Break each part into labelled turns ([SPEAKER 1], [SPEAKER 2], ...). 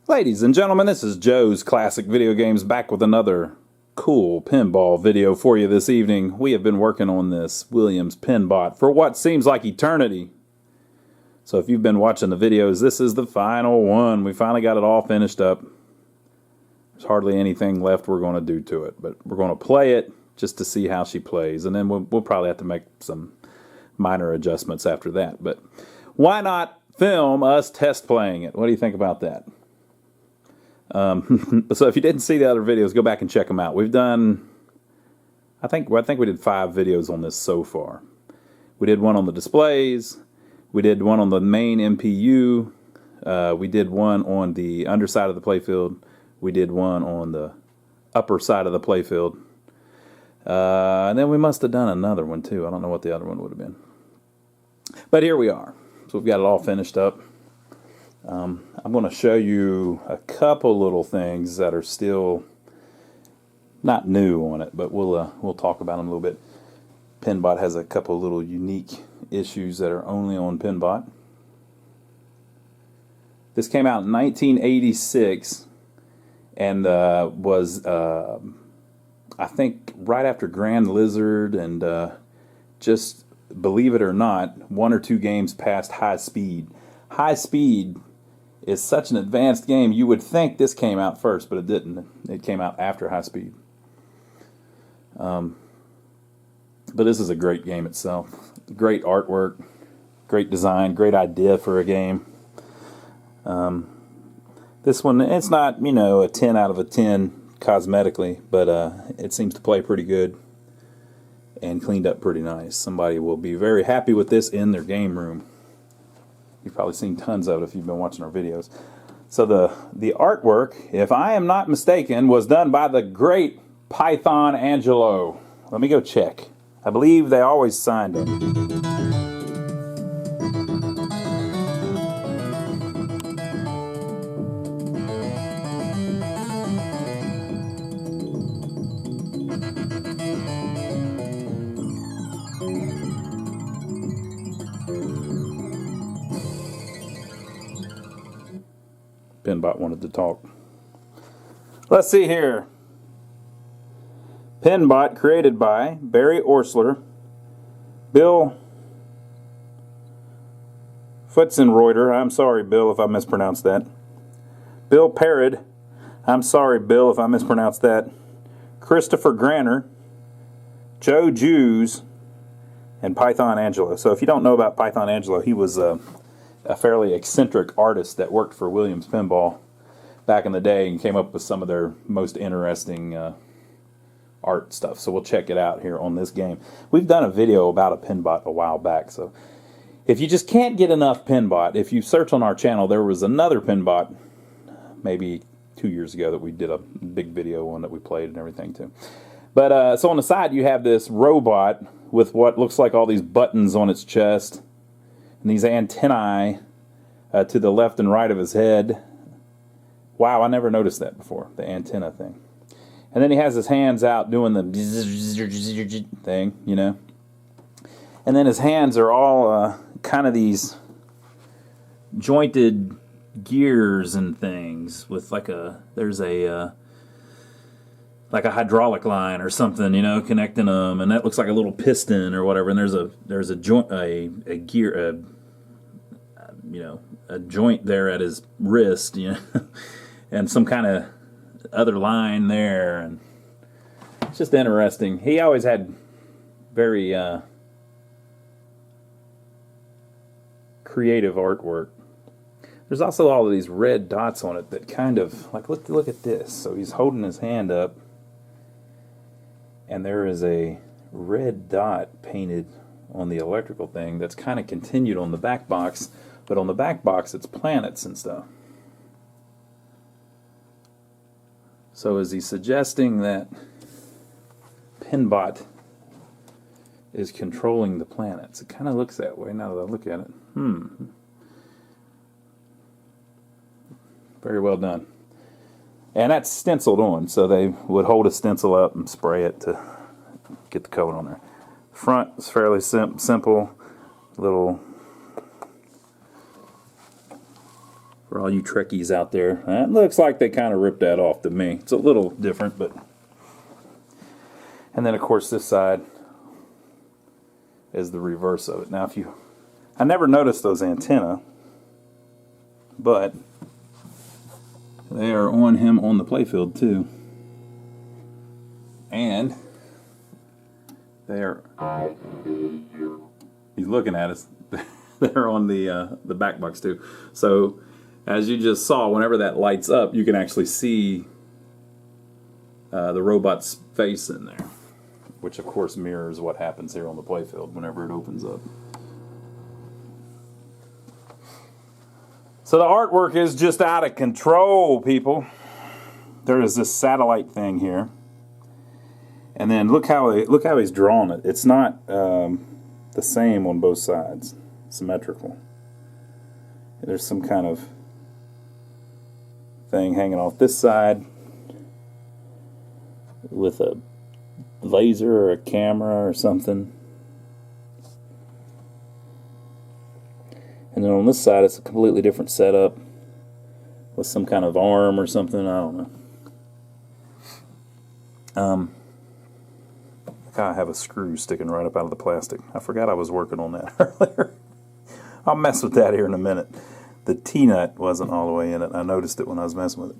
[SPEAKER 1] Ladies and gentlemen, this is Joe's Classic Video Games back with another cool pinball video for you this evening. We have been working on this Williams Pinbot for what seems like eternity. So if you've been watching the videos, this is the final one. We finally got it all finished up. There's hardly anything left we're going to do to it, but we're going to play it just to see how she plays, and then we'll probably have to make some minor adjustments after that. But why not film us test playing it? What do you think about that? So if you didn't see the other videos, go back and check them out. We've done, I think we did 5 videos on this so far. We did one on the displays. We did one on the main MPU. We did one on the underside of the playfield. We did one on the upper side of the playfield. And then we must have done another one too. I don't know what the other one would have been. But here we are. So we've got it all finished up. I'm going to show you a couple little things that are still not new on it, but we'll talk about them a little bit. Pinbot has a couple little unique issues that are only on Pinbot. This came out in 1986 and was, I think, right after Grand Lizard and just, believe it or not, 1 or 2 games past High Speed. High Speed is such an advanced game, you would think this came out first, but it didn't. It came out after High Speed. But this is a great game itself. Great artwork, great design, great idea for a game. This one, it's not, you know, a 10 out of a 10 cosmetically, but it seems to play pretty good and cleaned up pretty nice. Somebody will be very happy with this in their game room. You've probably seen tons of it if you've been watching our videos. So the artwork, if I am not mistaken, was done by the great Python Angelo. Let me go check. I believe they always signed it. Pinbot wanted to talk. Let's see here. Pinbot created by Barry Orsler, Bill Futzenreuter, I'm sorry Bill if I mispronounced that, Bill Parrott, I'm sorry Bill if I mispronounced that, Christopher Granner, Joe Jews, and Python Angelo. So if you don't know about Python Angelo, he was a fairly eccentric artist that worked for Williams Pinball back in the day and came up with some of their most interesting art stuff. So we'll check it out here on this game. We've done a video about a Pinbot a while back, so if you just can't get enough Pinbot, if you search on our channel, there was another Pinbot maybe 2 years ago that we did a big video on that we played and everything too. But so on the side you have this robot with what looks like all these buttons on its chest and these antennae to the left and right of his head. Wow, I never noticed that before, the antenna thing. And then he has his hands out doing the thing, you know. And then his hands are all kind of these jointed gears and things with like there's a like a hydraulic line or something, you know, connecting them, and that looks like a little piston or whatever. And there's a joint, a gear, you know, a joint there at his wrist, you know, and some kind of other line there, and it's just interesting. He always had very creative artwork. There's also all of these red dots on it that kind of like look at this. So he's holding his hand up, and there is a red dot painted on the electrical thing that's kind of continued on the back box, but on the back box it's planets and stuff. So is he suggesting that Pinbot is controlling the planets? It kind of looks that way now that I look at it. Very well done. And that's stenciled on, so they would hold a stencil up and spray it to get the code on there. Front is fairly simple. Little For all you Trekkies out there, it looks like they kind of ripped that off to me. It's a little different, but... And then, of course, this side is the reverse of it. Now, I never noticed those antennae, but they are on him on the Playfield, too. And they are... He's looking at us. They're on the Backbox, too. So... As you just saw, whenever that lights up, you can actually see the robot's face in there, which of course mirrors what happens here on the Playfield whenever it opens up. So the artwork is just out of control, people. There is this satellite thing here, and then look how he's drawn it. It's not the same on both sides, symmetrical. There's some kind of thing hanging off this side with a laser or a camera or something, and then on this side it's a completely different setup with some kind of arm or something. I don't know. I have a screw sticking right up out of the plastic. I forgot I was working on that earlier. I'll mess with that here in a minute. The T-nut wasn't all the way in it. I noticed it when I was messing with it.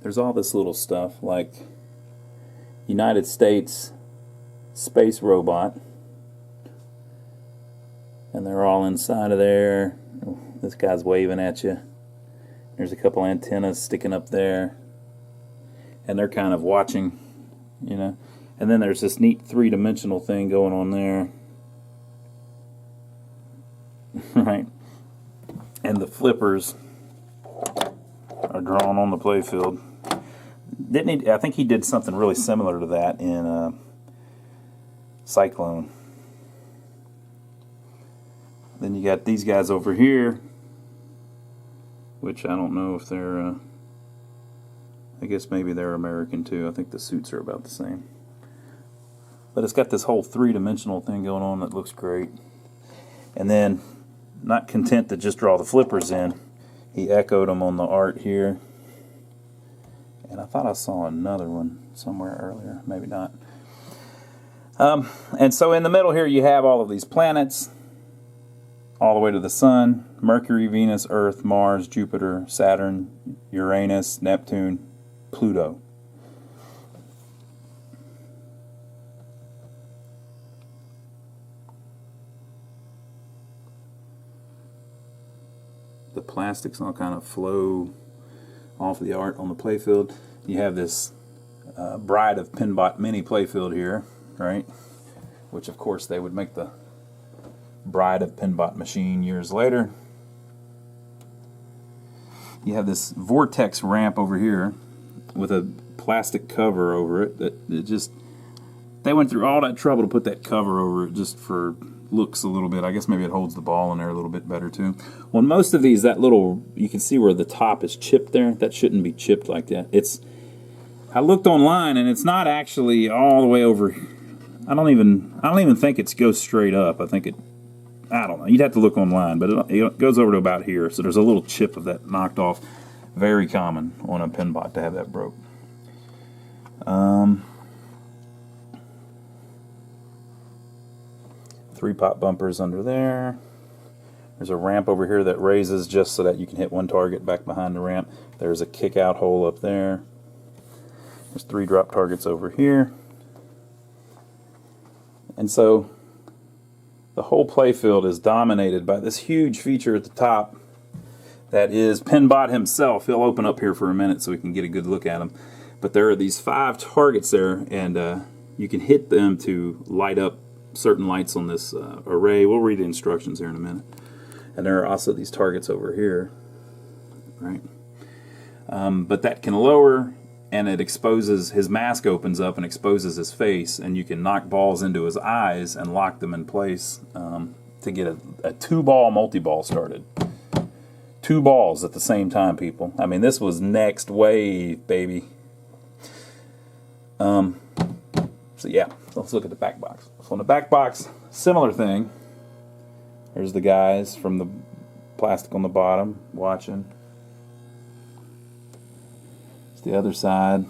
[SPEAKER 1] There's all this little stuff like United States Space Robot. And they're all inside of there. Oh, this guy's waving at you. There's a couple antennas sticking up there. And they're kind of watching, you know. And then there's this neat three-dimensional thing going on there. Right, and the flippers are drawn on the Playfield. Didn't he? I think he did something really similar to that in Cyclone. Then you got these guys over here, which I don't know if they're. I guess maybe they're American too. I think the suits are about the same. But it's got this whole three-dimensional thing going on that looks great. And then, not content to just draw the flippers in, he echoed them on the art here. And I thought I saw another one somewhere earlier. Maybe not. And so in the middle here you have all of these planets, all the way to the Sun: Mercury, Venus, Earth, Mars, Jupiter, Saturn, Uranus, Neptune, Pluto. The plastics all kind of flow off the art on the Playfield. You have this Bride of Pinbot mini Playfield here, right? Which of course they would make the Bride of Pinbot machine years later. You have this vortex ramp over here with a plastic cover over it. They went through all that trouble to put that cover over it just for looks a little bit. I guess maybe it holds the ball in there a little bit better too. Well, most of these, that little, you can see where the top is chipped there. That shouldn't be chipped like that. I looked online and it's not actually all the way over. I don't even think it goes straight up. I don't know. You'd have to look online, but it goes over to about here. So there's a little chip of that knocked off. Very common on a Pinbot to have that broke. Three pop bumpers under there. There's a ramp over here that raises just so that you can hit one target back behind the ramp. There's a kick out hole up there. There's three drop targets over here. And so the whole Playfield is dominated by this huge feature at the top that is Pinbot himself. He'll open up here for a minute so we can get a good look at him. But there are these 5 targets there, and you can hit them to light up certain lights on this array. We'll read the instructions here in a minute. And there are also these targets over here, right? But that can lower, and it exposes, his mask opens up and exposes his face, and you can knock balls into his eyes and lock them in place to get a 2-ball multi-ball started. 2 balls at the same time, people. I mean, this was next wave, baby. So yeah, let's look at the Backbox. So on the Backbox, similar thing. There's the guys from the plastic on the bottom watching. It's the other side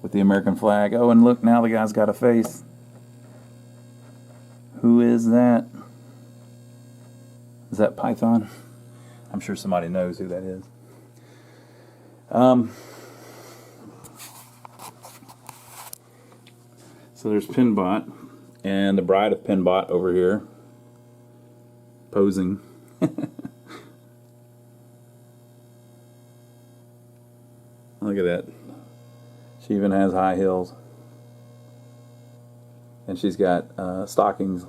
[SPEAKER 1] with the American flag. Oh, and look, now the guy's got a face. Who is that? Is that Python? I'm sure somebody knows who that is. So there's Pinbot and the bride of Pinbot over here posing. Look at that. She even has high heels. And she's got stockings.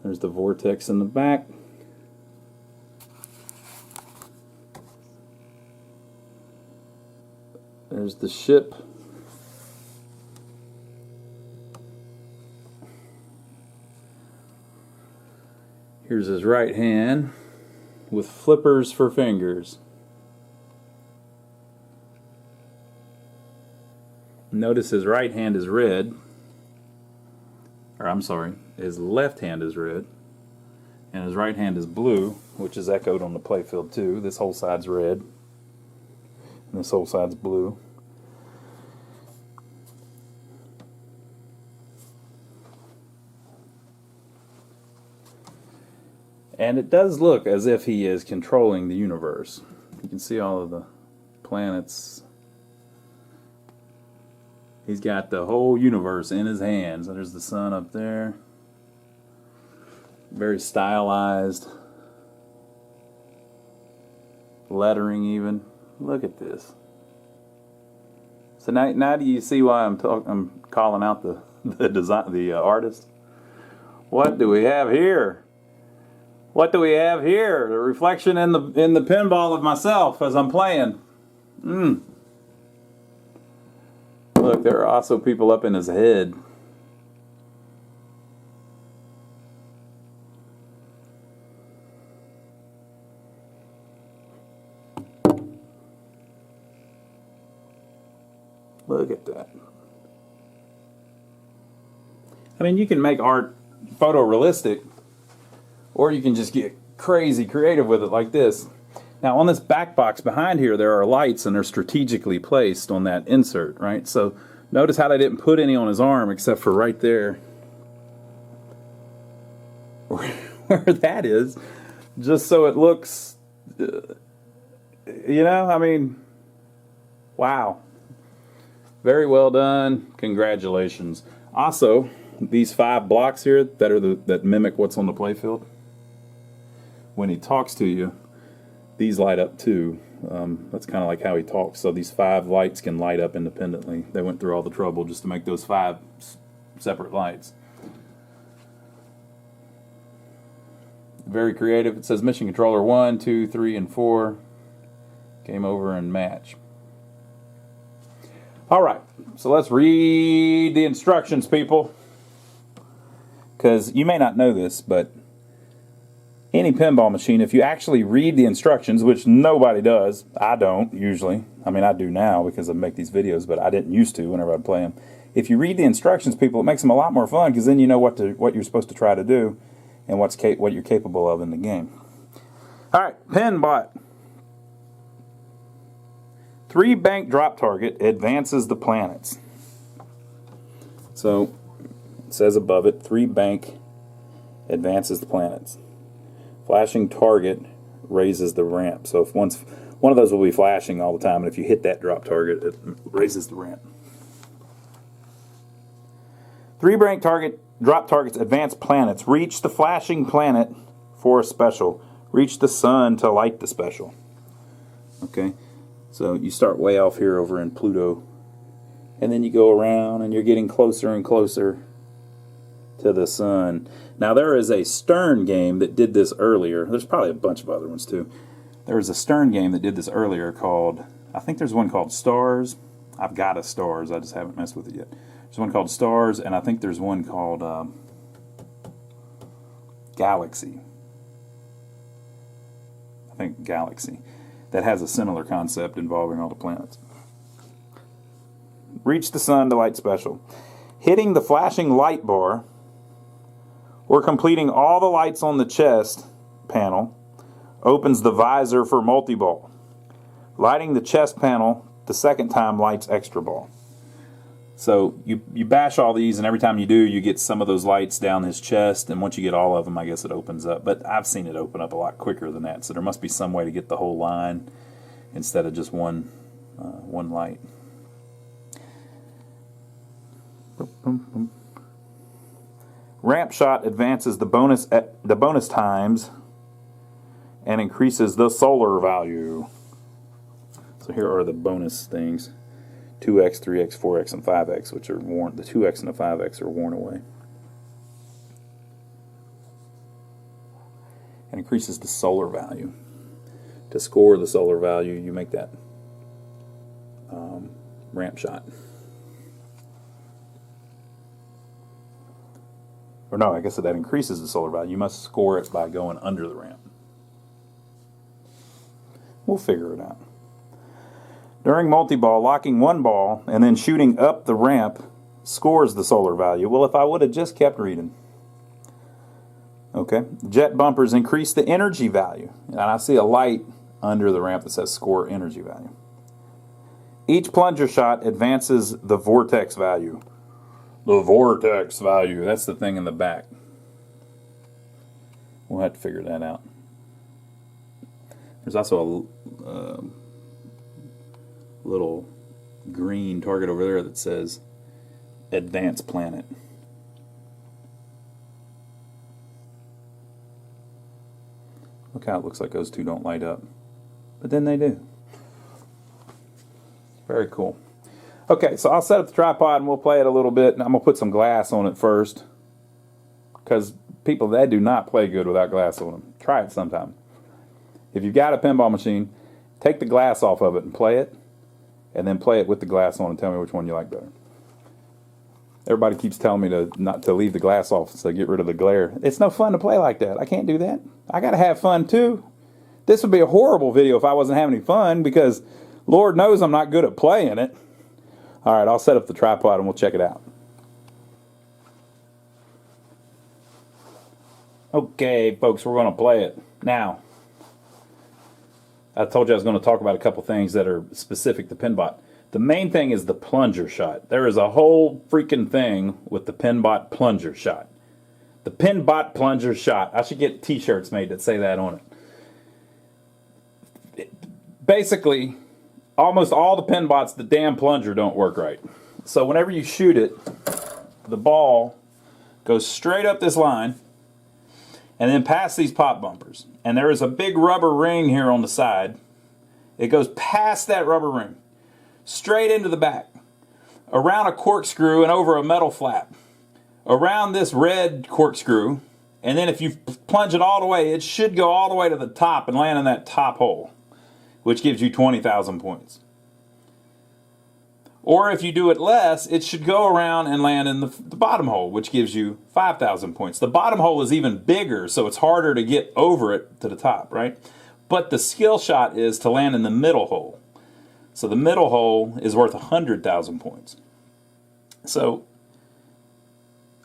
[SPEAKER 1] There's the vortex in the back. There's the ship. Here's his right hand with flippers for fingers. Notice his right hand is red. Or I'm sorry, his left hand is red. And his right hand is blue, which is echoed on the playfield too. This whole side's red. And this whole side's blue. And it does look as if he is controlling the universe. You can see all of the planets. He's got the whole universe in his hands. There's the sun up there. Very stylized. Lettering even. Look at this. So now do you see why I'm calling out the artist? What do we have here? What do we have here? The reflection in the pinball of myself as I'm playing. Look, there are also people up in his head. Look at that. I mean, you can make art photorealistic, or you can just get crazy creative with it like this. Now on this back box behind here, there are lights and they're strategically placed on that insert, right? So notice how they didn't put any on his arm except for right there where that is, just so it looks, you know, I mean, wow. Very well done. Congratulations. Also, these 5 blocks here that mimic what's on the playfield, when he talks to you, these light up too. That's kind of like how he talks. So these 5 lights can light up independently. They went through all the trouble just to make those 5 separate lights. Very creative. It says mission controller 1, 2, 3, and 4. Game over and match. Alright, so let's read the instructions, people. Because you may not know this, but any pinball machine, if you actually read the instructions, which nobody does, I don't usually. I mean, I do now because I make these videos, but I didn't used to whenever I'd play them. If you read the instructions, people, it makes them a lot more fun because then you know what you're supposed to try to do and what you're capable of in the game. All right, Pinbot. 3 bank drop target advances the planets. So it says above it, 3 bank advances the planets. Flashing target raises the ramp. So if one of those will be flashing all the time, and if you hit that drop target, it raises the ramp. 3 bank drop targets advance planets. Reach the flashing planet for a special. Reach the sun to light the special. Okay, so you start way off here over in Pluto, and then you go around, and you're getting closer and closer to the sun. Now there is a Stern game that did this earlier. There's probably a bunch of other ones too. There was a Stern game that did this earlier called, I think there's one called Stars. I've got a Stars, I just haven't messed with it yet. There's one called Stars, and I think there's one called Galaxy. I think Galaxy, that has a similar concept involving all the planets. Reach the sun to light special. Hitting the flashing light bar or completing all the lights on the chest panel opens the visor for multi-ball. Lighting the chest panel the second time lights extra ball. So you bash all these, and every time you do, you get some of those lights down his chest, and once you get all of them, I guess it opens up. But I've seen it open up a lot quicker than that, so there must be some way to get the whole line instead of just one light. Ramp shot advances the bonus times and increases the solar value. So here are the bonus things: 2x, 3x, 4x, and 5x, which are worn. The 2x and the 5x are worn away. And increases the solar value. To score the solar value, you make that ramp shot. Or no, I guess that increases the solar value. You must score it by going under the ramp. We'll figure it out. During multi-ball, locking one ball and then shooting up the ramp scores the solar value. Well, if I would have just kept reading. Okay. Jet bumpers increase the energy value. And I see a light under the ramp that says score energy value. Each plunger shot advances the vortex value. The vortex value. That's the thing in the back. We'll have to figure that out. There's also a little green target over there that says Advanced Planet. Look how it looks like those two don't light up. But then they do. Very cool. Okay, so I'll set up the tripod and we'll play it a little bit. And I'm going to put some glass on it first, because people, they do not play good without glass on them. Try it sometime. If you've got a pinball machine, take the glass off of it and play it, and then play it with the glass on and tell me which one you like better. Everybody keeps telling me not to leave the glass off so get rid of the glare. It's no fun to play like that. I can't do that. I got to have fun too. This would be a horrible video if I wasn't having any fun, because Lord knows I'm not good at playing it. All right, I'll set up the tripod and we'll check it out. Okay, folks, we're going to play it. Now, I told you I was going to talk about a couple things that are specific to Pinbot. The main thing is the plunger shot. There is a whole freaking thing with the Pinbot plunger shot. The Pinbot plunger shot. I should get t-shirts made that say that on it. Basically, almost all the Pinbots, the damn plunger don't work right. So whenever you shoot it, the ball goes straight up this line and then past these pop bumpers. And there is a big rubber ring here on the side. It goes past that rubber ring, straight into the back, around a corkscrew and over a metal flap, around this red corkscrew, and then if you plunge it all the way, it should go all the way to the top and land in that top hole, which gives you 20,000 points. Or if you do it less, it should go around and land in the bottom hole, which gives you 5,000 points. The bottom hole is even bigger, so it's harder to get over it to the top, right? But the skill shot is to land in the middle hole. So the middle hole is worth 100,000 points. So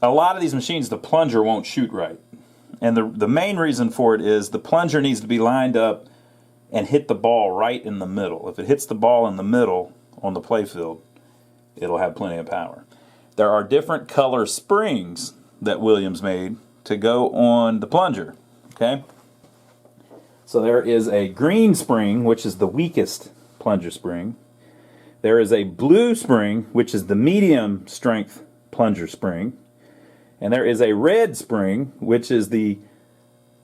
[SPEAKER 1] a lot of these machines, the plunger won't shoot right. And the main reason for it is the plunger needs to be lined up and hit the ball right in the middle. If it hits the ball in the middle on the playfield, it'll have plenty of power. There are different color springs that Williams made to go on the plunger, okay? So there is a green spring, which is the weakest plunger spring. There is a blue spring, which is the medium strength plunger spring. And there is a red spring, which is the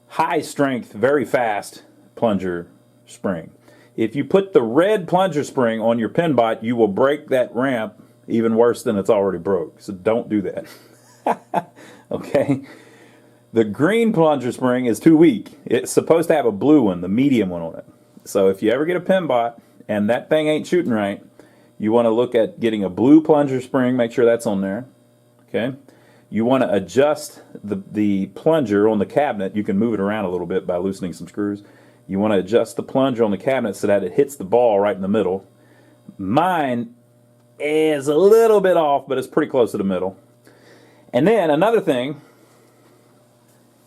[SPEAKER 1] high strength, very fast plunger spring. If you put the red plunger spring on your Pinbot, you will break that ramp even worse than it's already broke. So don't do that. Okay? The green plunger spring is too weak. It's supposed to have a blue one, the medium one on it. So if you ever get a Pinbot and that thing ain't shooting right, you want to look at getting a blue plunger spring, make sure that's on there. Okay? You want to adjust the plunger on the cabinet. You can move it around a little bit by loosening some screws. You want to adjust the plunger on the cabinet so that it hits the ball right in the middle. Mine is a little bit off, but it's pretty close to the middle. And then another thing,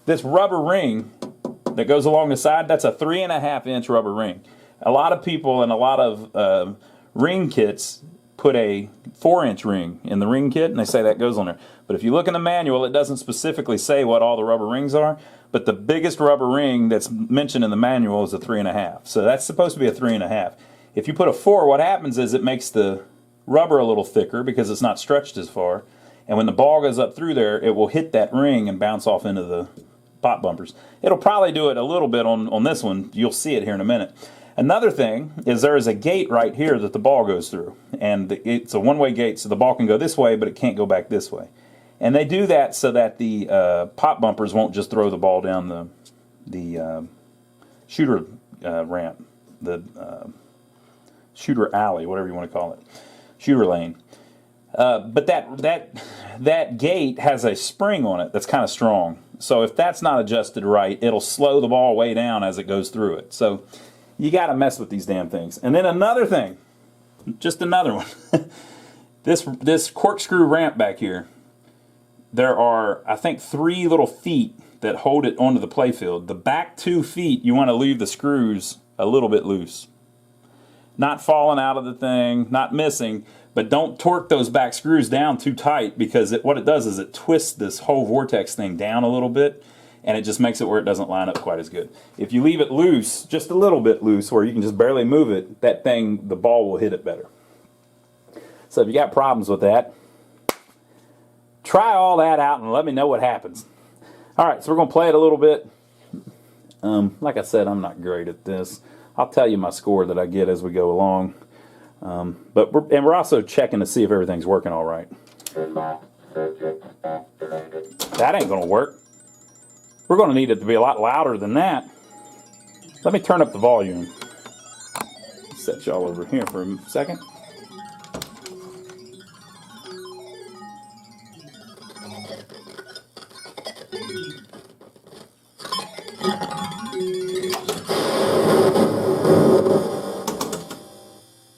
[SPEAKER 1] this rubber ring that goes along the side, that's a 3.5-inch rubber ring. A lot of people and a lot of ring kits put a 4-inch ring in the ring kit, and they say that goes on there. But if you look in the manual, it doesn't specifically say what all the rubber rings are, but the biggest rubber ring that's mentioned in the manual is a 3.5. So that's supposed to be a 3.5. If you put a 4, what happens is it makes the rubber a little thicker because it's not stretched as far. And when the ball goes up through there, it will hit that ring and bounce off into the pot bumpers. It'll probably do it a little bit on this one. You'll see it here in a minute. Another thing is there is a gate right here that the ball goes through. And it's a one-way gate, so the ball can go this way, but it can't go back this way. And they do that so that the pot bumpers won't just throw the ball down the shooter ramp, the shooter alley, whatever you want to call it, shooter lane. But that gate has a spring on it that's kind of strong. So if that's not adjusted right, it'll slow the ball way down as it goes through it. So you got to mess with these damn things. And then another thing, just another one. This corkscrew ramp back here, there are, I think, 3 little feet that hold it onto the playfield. The back 2 feet, you want to leave the screws a little bit loose. Not falling out of the thing, not missing, but don't torque those back screws down too tight, because what it does is it twists this whole vortex thing down a little bit, and it just makes it where it doesn't line up quite as good. If you leave it loose, just a little bit loose, where you can just barely move it, that thing, the ball will hit it better. So if you got problems with that, try all that out and let me know what happens. All right, so we're going to play it a little bit. Like I said, I'm not great at this. I'll tell you my score that I get as we go along. But we're also checking to see if everything's working all right. That ain't going to work. We're going to need it to be a lot louder than that. Let me turn up the volume. Set y'all over here for a second.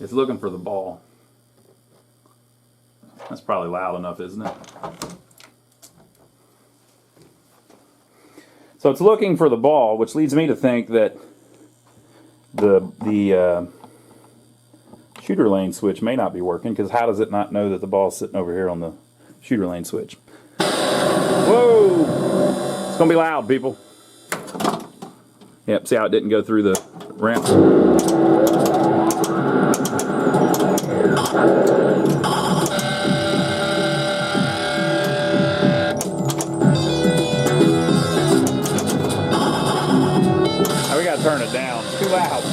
[SPEAKER 1] It's looking for the ball. That's probably loud enough, isn't it? So it's looking for the ball, which leads me to think that the shooter lane switch may not be working, because how does it not know that the ball's sitting over here on the shooter lane switch? Whoa! It's going to be loud, people. Yep, see how it didn't go through the ramp? Now we gotta turn it down. It's too loud.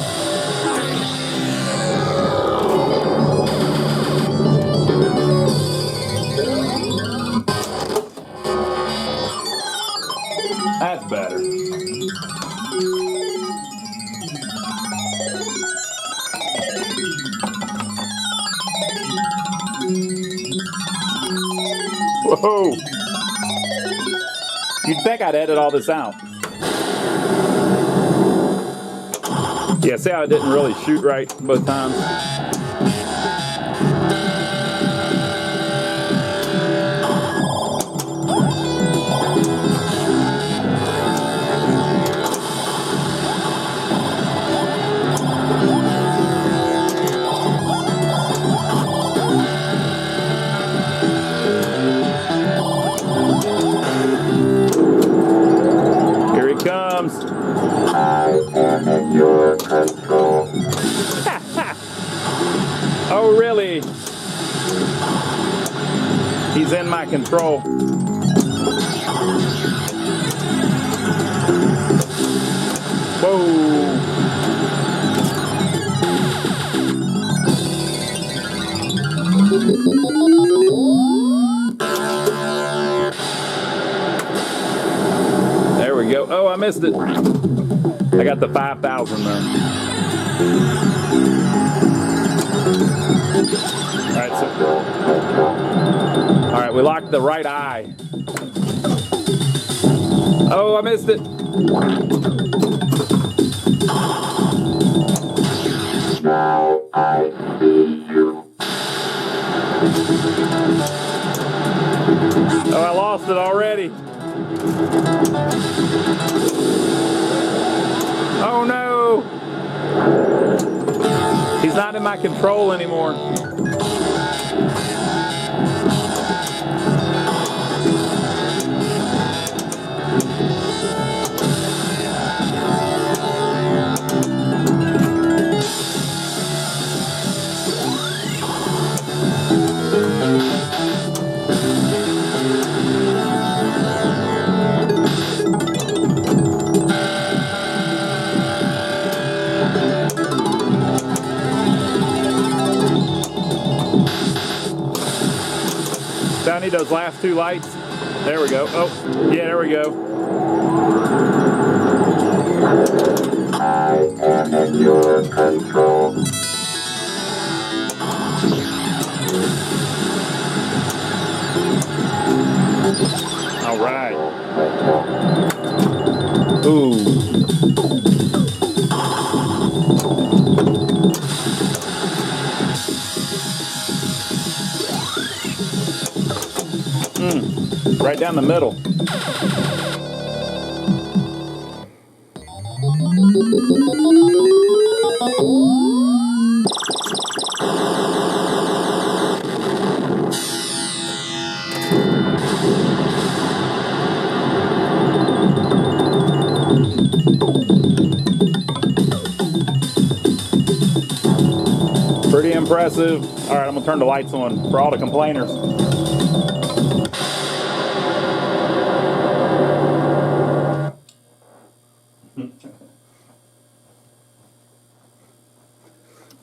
[SPEAKER 1] That's better. Whoa! You'd think I'd edit all this out. Yeah, see how it didn't really shoot right both times? Here he comes.
[SPEAKER 2] I am in your control.
[SPEAKER 1] Oh, really? He's in my control. Whoa. There we go. Oh, I missed it. I got the 5,000 though. All right, we locked the right eye. Oh, I missed it.
[SPEAKER 2] I see you.
[SPEAKER 1] Oh, I lost it already. Oh no! He's not in my control anymore. So I need those last two lights. There we go. Oh, yeah, there we go.
[SPEAKER 2] I am in your control.
[SPEAKER 1] All right. Ooh. Right down the middle. Pretty impressive. All right, I'm gonna turn the lights on for all the complainers.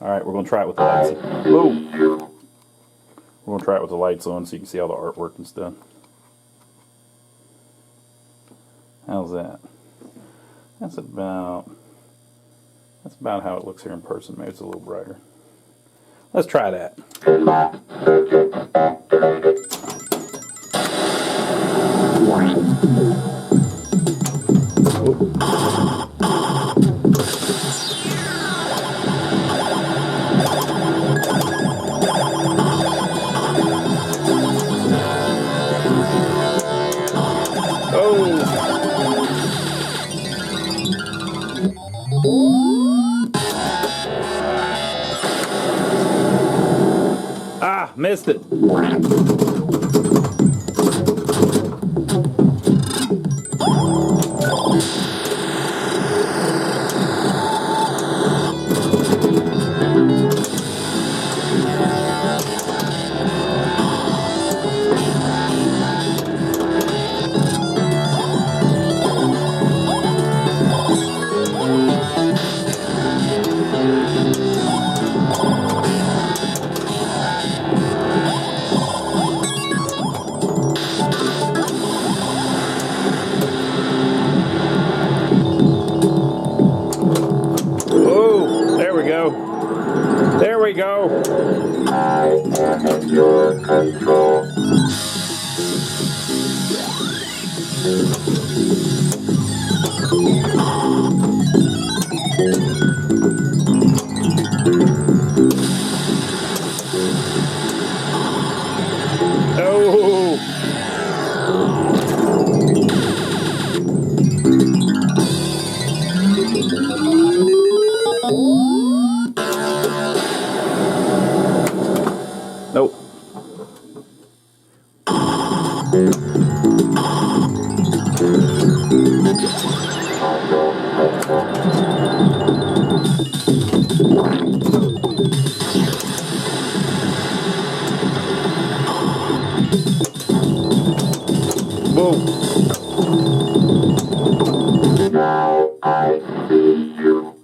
[SPEAKER 1] All right, we're gonna try it with the lights. Ooh. We're gonna try it with the lights on so you can see all the artwork and stuff. How's that? That's about how it looks here in person. Maybe it's a little brighter. Let's try that. Ah, missed it. There we go.
[SPEAKER 2] I am in your control.
[SPEAKER 1] Oh. Nope. Boom.
[SPEAKER 2] Now I see you.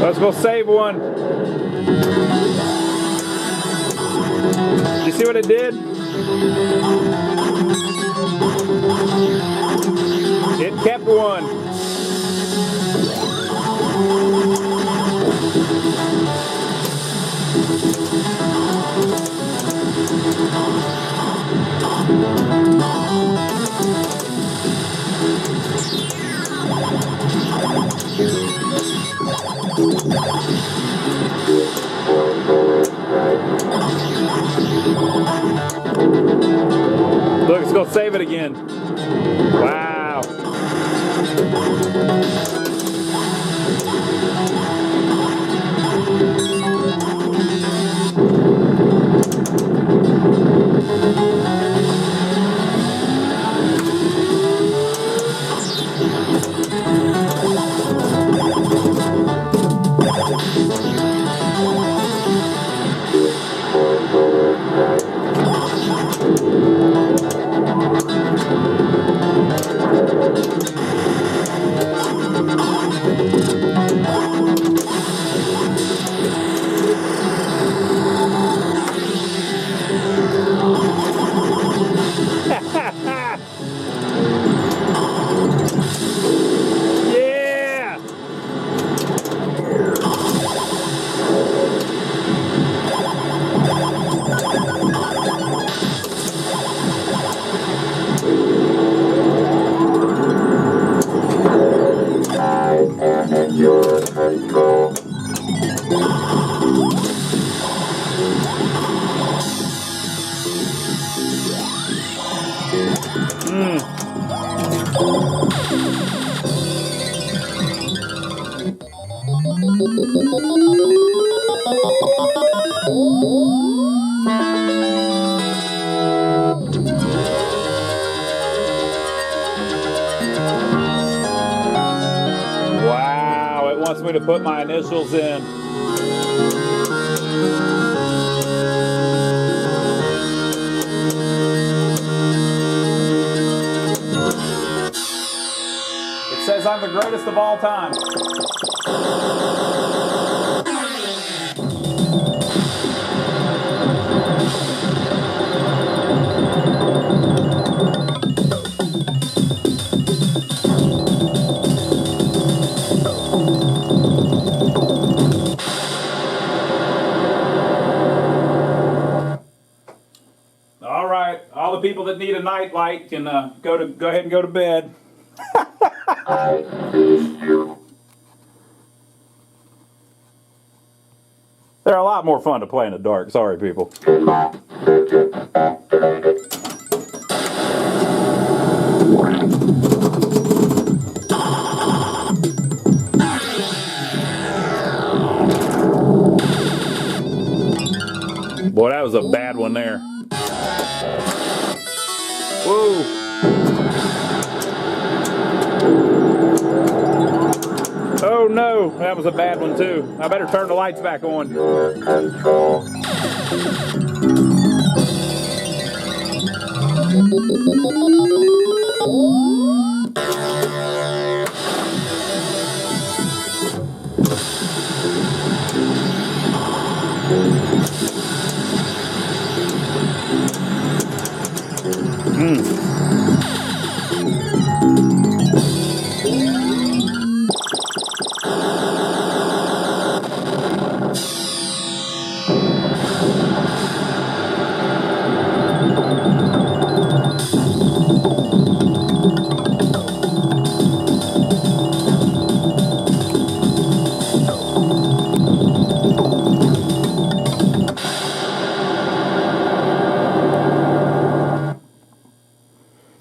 [SPEAKER 1] Let's go save one. You see what it did? It kept one. Bill, save it again. Wow. Yeah!
[SPEAKER 2] I am in your control.
[SPEAKER 1] Wow, it wants me to put my initials in. It says I'm the greatest of all time. All right, all the people that need a night light can go ahead and go to bed.
[SPEAKER 2] I see you.
[SPEAKER 1] They're a lot more fun to play in the dark. Sorry, people.
[SPEAKER 2] Smart circuit activated.
[SPEAKER 1] Boy, that was a bad one there. Whoa. Oh no, that was a bad one too. I better turn the lights back on.
[SPEAKER 2] Your control.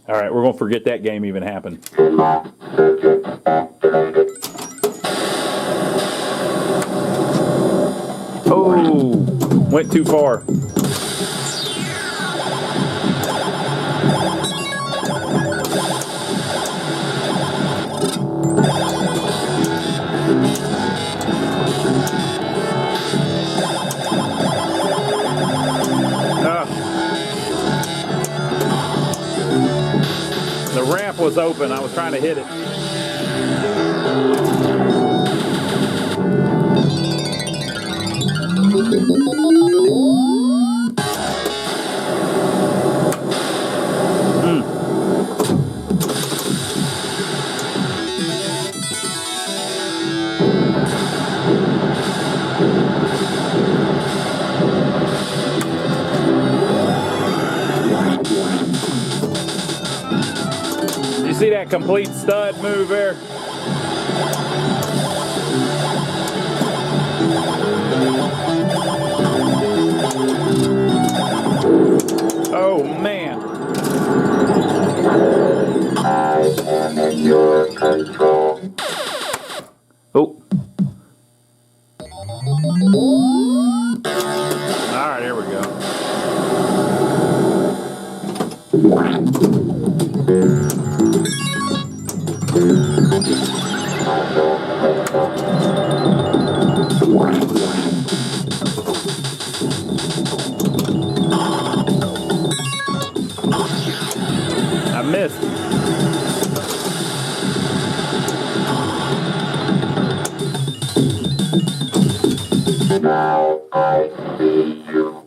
[SPEAKER 1] All right, we're going to forget that game even happened.
[SPEAKER 2] Smart circuit activated.
[SPEAKER 1] Oh, went too far. The ramp was open. I was trying to hit it. You see that complete stud move there? Oh man. I missed.
[SPEAKER 2] Now I see you.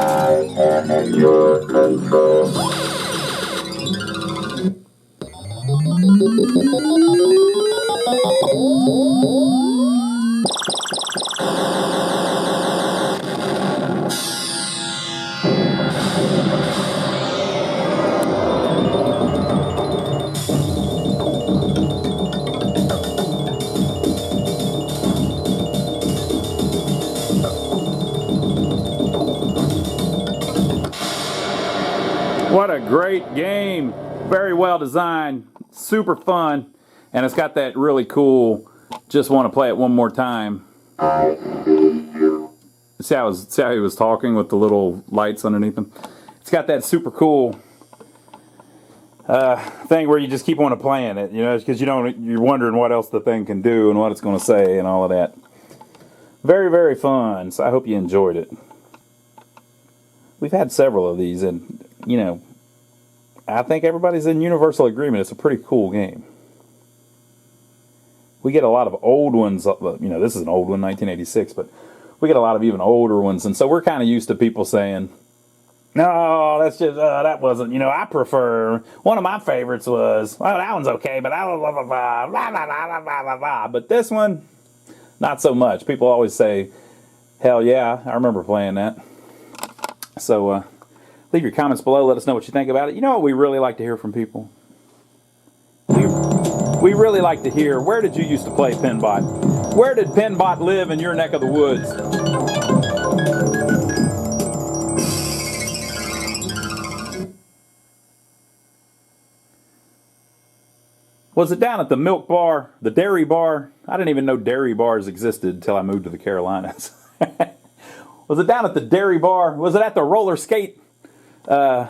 [SPEAKER 2] I am in your control.
[SPEAKER 1] What a great game. Very well designed, super fun, and it's got that really cool, just want to play it one more time.
[SPEAKER 2] I see you.
[SPEAKER 1] See how he was talking with the little lights underneath him? It's got that super cool thing where you just keep on playing it, you know, because you're wondering what else the thing can do and what it's going to say and all of that. Very, very fun. So I hope you enjoyed it. We've had several of these, and you know, I think everybody's in universal agreement. It's a pretty cool game. We get a lot of old ones. You know, this is an old one, 1986, but we get a lot of even older ones, and so we're kind of used to people saying, "No, that's just that wasn't." You know, I prefer one of my favorites was, "Well, that one's okay, but blah blah blah blah blah blah blah blah blah." But this one, not so much. People always say, "Hell yeah, I remember playing that." So leave your comments below. Let us know what you think about it. You know what we really like to hear from people? We really like to hear, where did you used to play Pinbot? Where did Pinbot live in your neck of the woods? Was it down at the milk bar, the dairy bar? I didn't even know dairy bars existed until I moved to the Carolinas. Was it down at the dairy bar? Was it at the roller skate? The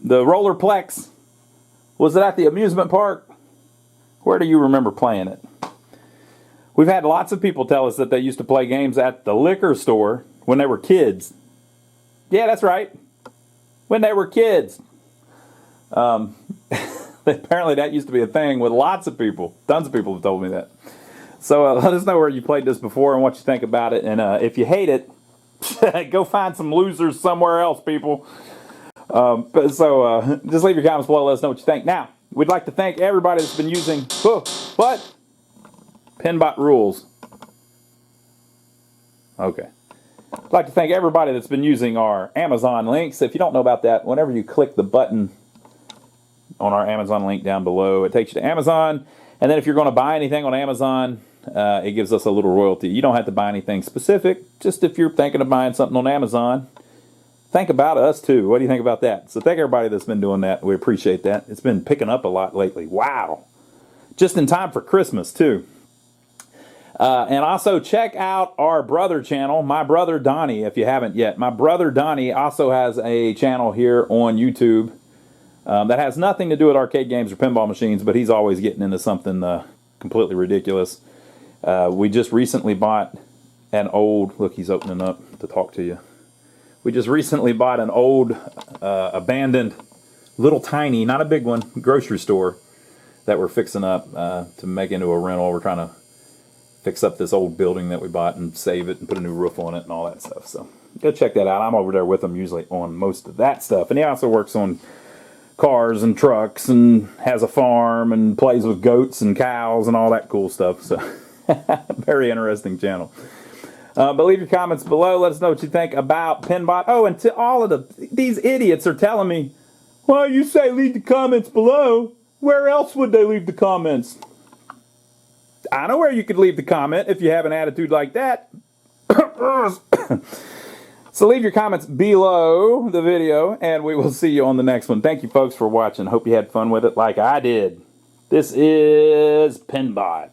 [SPEAKER 1] rollerplex? Was it at the amusement park? Where do you remember playing it? We've had lots of people tell us that they used to play games at the liquor store when they were kids. Yeah, that's right. When they were kids. Apparently that used to be a thing with lots of people. Tons of people have told me that. So let us know where you played this before and what you think about it. And if you hate it, go find some losers somewhere else, people. Just leave your comments below. Let us know what you think. Now, we'd like to thank everybody that's been using what? Pinbot rules. Okay. I'd like to thank everybody that's been using our Amazon links. If you don't know about that, whenever you click the button on our Amazon link down below, it takes you to Amazon. And then if you're going to buy anything on Amazon, it gives us a little royalty. You don't have to buy anything specific. Just if you're thinking of buying something on Amazon, think about us too. What do you think about that? So thank everybody that's been doing that. We appreciate that. It's been picking up a lot lately. Wow. Just in time for Christmas too. And also check out our brother channel, My Brother Donnie, if you haven't yet. My brother Donnie also has a channel here on YouTube that has nothing to do with arcade games or pinball machines, but he's always getting into something completely ridiculous. We just recently bought an old, look, he's opening up to talk to you. We just recently bought an old abandoned, little tiny, not a big one, grocery store that we're fixing up to make into a rental. We're trying to fix up this old building that we bought and save it and put a new roof on it and all that stuff. So go check that out. I'm over there with him usually on most of that stuff. And he also works on cars and trucks and has a farm and plays with goats and cows and all that cool stuff. So very interesting channel. But leave your comments below. Let us know what you think about Pinbot. Oh, and to all of these idiots are telling me, well, you say leave the comments below. Where else would they leave the comments? I know where you could leave the comment if you have an attitude like that. So leave your comments below the video, and we will see you on the next one. Thank you, folks, for watching. Hope you had fun with it like I did. This is Pinbot.